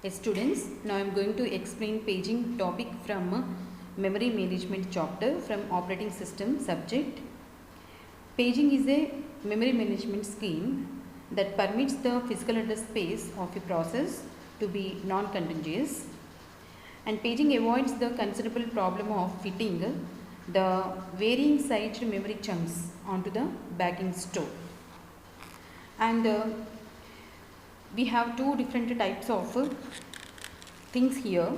Yes, students, now I am going to explain paging topic from memory management chapter from operating system subject. Paging is a memory management scheme that permits the physical address space of a process to be non-contiguous, and paging avoids the considerable problem of fitting the varying sized memory chunks onto the backing store. And we have two different types of things here.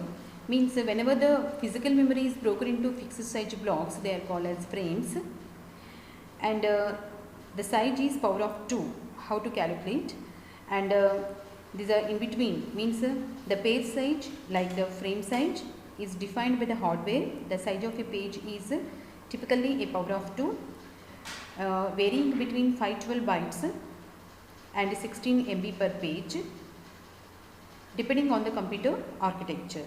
Means whenever the physical memory is broken into fixed size blocks, they are called as frames, and the size is power of 2. How to calculate? And these are in between, means the page size, like the frame size, is defined by the hardware. The size of a page is typically a power of 2, varying between 512 bytes and 16 MB per page, depending on the computer architecture.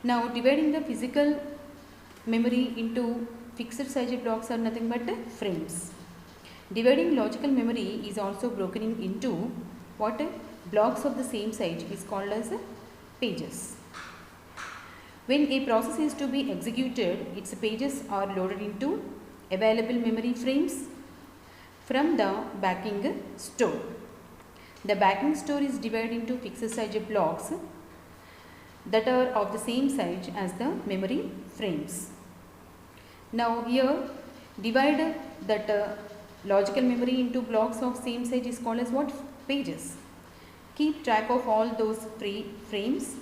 Now, dividing the physical memory into fixed size blocks are nothing but frames. Dividing logical memory is also broken into what? Blocks of the same size is called as pages. When a process is to be executed, its pages are loaded into available memory frames from the backing store. The backing store is divided into fixed size blocks that are of the same size as the memory frames. Now here, divide that logical memory into blocks of same size is called as what? Pages. Keep track of all those free frames.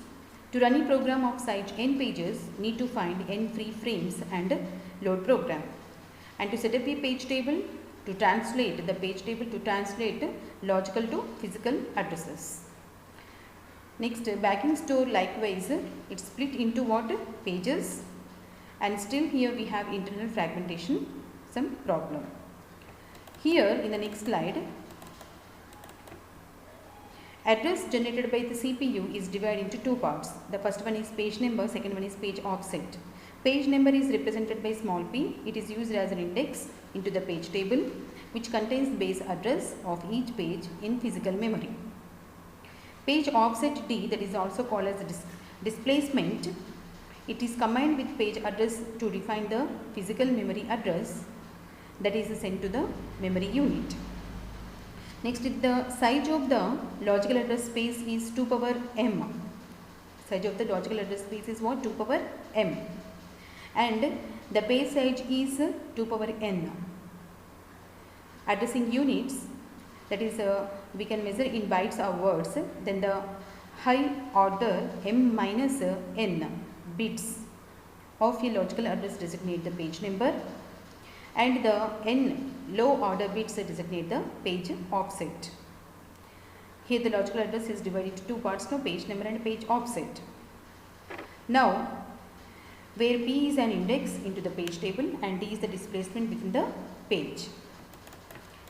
To run a program of size n pages, need to find n free frames and load program. And to set up a page table, to translate the page table to translate logical to physical addresses. Next, backing store likewise, it's split into what? Pages, and still here we have internal fragmentation, some problem. Here in the next slide, address generated by the CPU is divided into two parts. The first one is page number, second one is page offset. Page number is represented by small p. It is used as an index into the page table, which contains base address of each page in physical memory. Page offset D, that is also called as displacement. It is combined with page address to define the physical memory address that is sent to the memory unit. Next, the size of the logical address space is 2 power m. Size of the logical address space is what? 2 power m. And the page size is 2 power n. Addressing units, that is we can measure in bytes or words, then the high order m minus n bits of a logical address designate the page number, and the n low order bits designate the page offset. Here the logical address is divided into two parts now, page number and page offset. Now, where P is an index into the page table and D is the displacement within the page.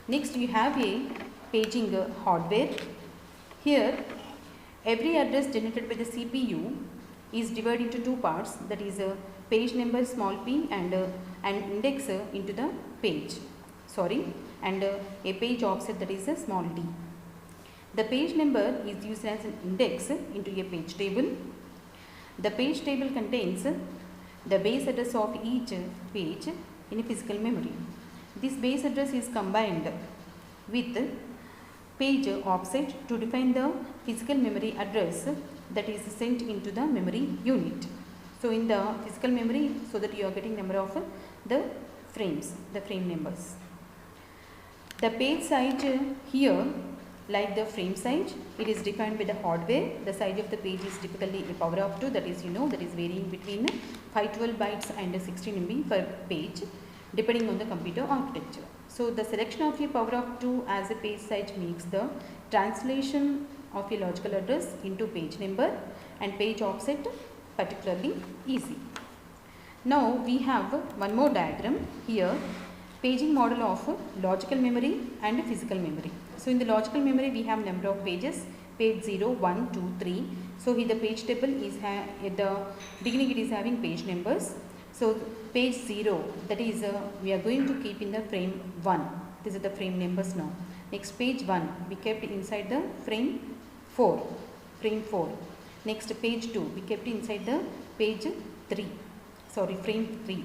Next, we have a paging hardware. Here, every address generated by the CPU is divided into two parts, that is a page number small p and an index into the page, and a page offset, that is a small d. The page number is used as an index into a page table. The page table contains the base address of each page in a physical memory. This base address is combined with page offset to define the physical memory address that is sent into the memory unit. So in the physical memory, so that you are getting number of the frames, the frame numbers. The page size here, like the frame size, it is defined by the hardware. The size of the page is typically a power of 2, that is that is varying between 512 bytes and 16 MB per page, depending on the computer architecture. So the selection of a power of 2 as a page size makes the translation of a logical address into page number and page offset particularly easy. Now we have one more diagram here, paging model of logical memory and physical memory. So in the logical memory we have number of pages, page 0, 1, 2, 3. So here the page table is at the beginning it is having page numbers. So page 0, that is we are going to keep in the frame 1. This is the frame numbers now. Next, page 1 we kept inside the frame 4. frame 4. Next page 2 we kept inside the page 3, sorry frame 3.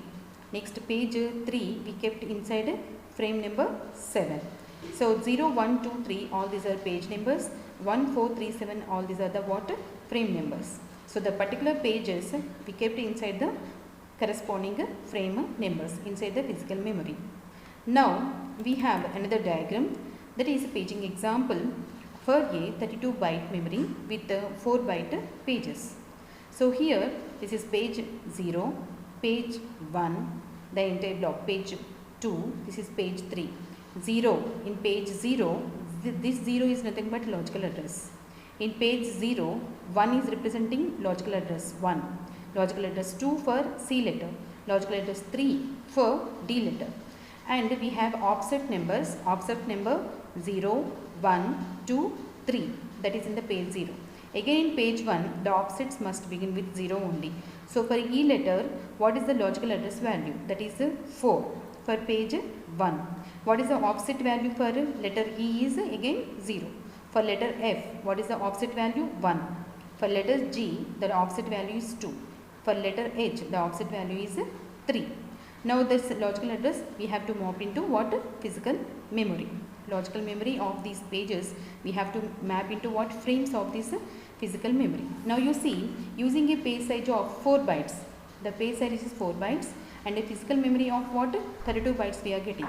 Next page 3 we kept inside frame number 7. So 0, 1, 2, 3 all these are page numbers, 1, 4, 3, 7 all these are the what? Frame numbers. So the particular pages we kept inside the corresponding frame numbers inside the physical memory. Now we have another diagram, that is a paging example for a 32-byte memory with 4-byte pages. So here this is page 0, page 1, the entire block, page 2, this is page 3. 0, in page 0, this 0 is nothing but logical address. In page 0, 1 is representing logical address 1, logical address 2 for C letter, logical address 3 for D letter. And we have offset numbers, offset number 0, 1, 2, 3, that is in the page 0. Again in page 1, the offsets must begin with 0 only. So for E letter, what is the logical address value? That is 4 for page 1. What is the offset value for letter E is again 0. For letter F, what is the offset value? 1. For letter G, the offset value is 2. For letter H, the offset value is 3. Now this logical address we have to map into what? Physical memory. Logical memory of these pages we have to map into what? Frames of this physical memory. Now you see, using a page size of 4 bytes, the page size is 4 bytes and a physical memory of what? 32 bytes we are getting.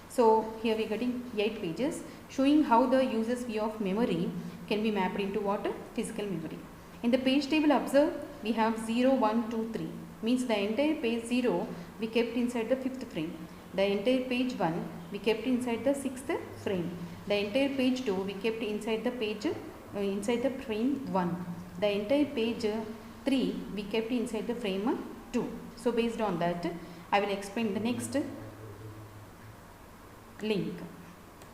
So here we are getting 8 pages showing how the user's view of memory can be mapped into what? Physical memory. In the page table observe, we have 0, 1, 2, 3, means the entire page 0 we kept inside the 5th frame. The entire page 1 we kept inside the 6th frame. The entire page 2 we kept inside the page inside the frame 1. The entire page 3 we kept inside the frame 2. So based on that I will explain the next link.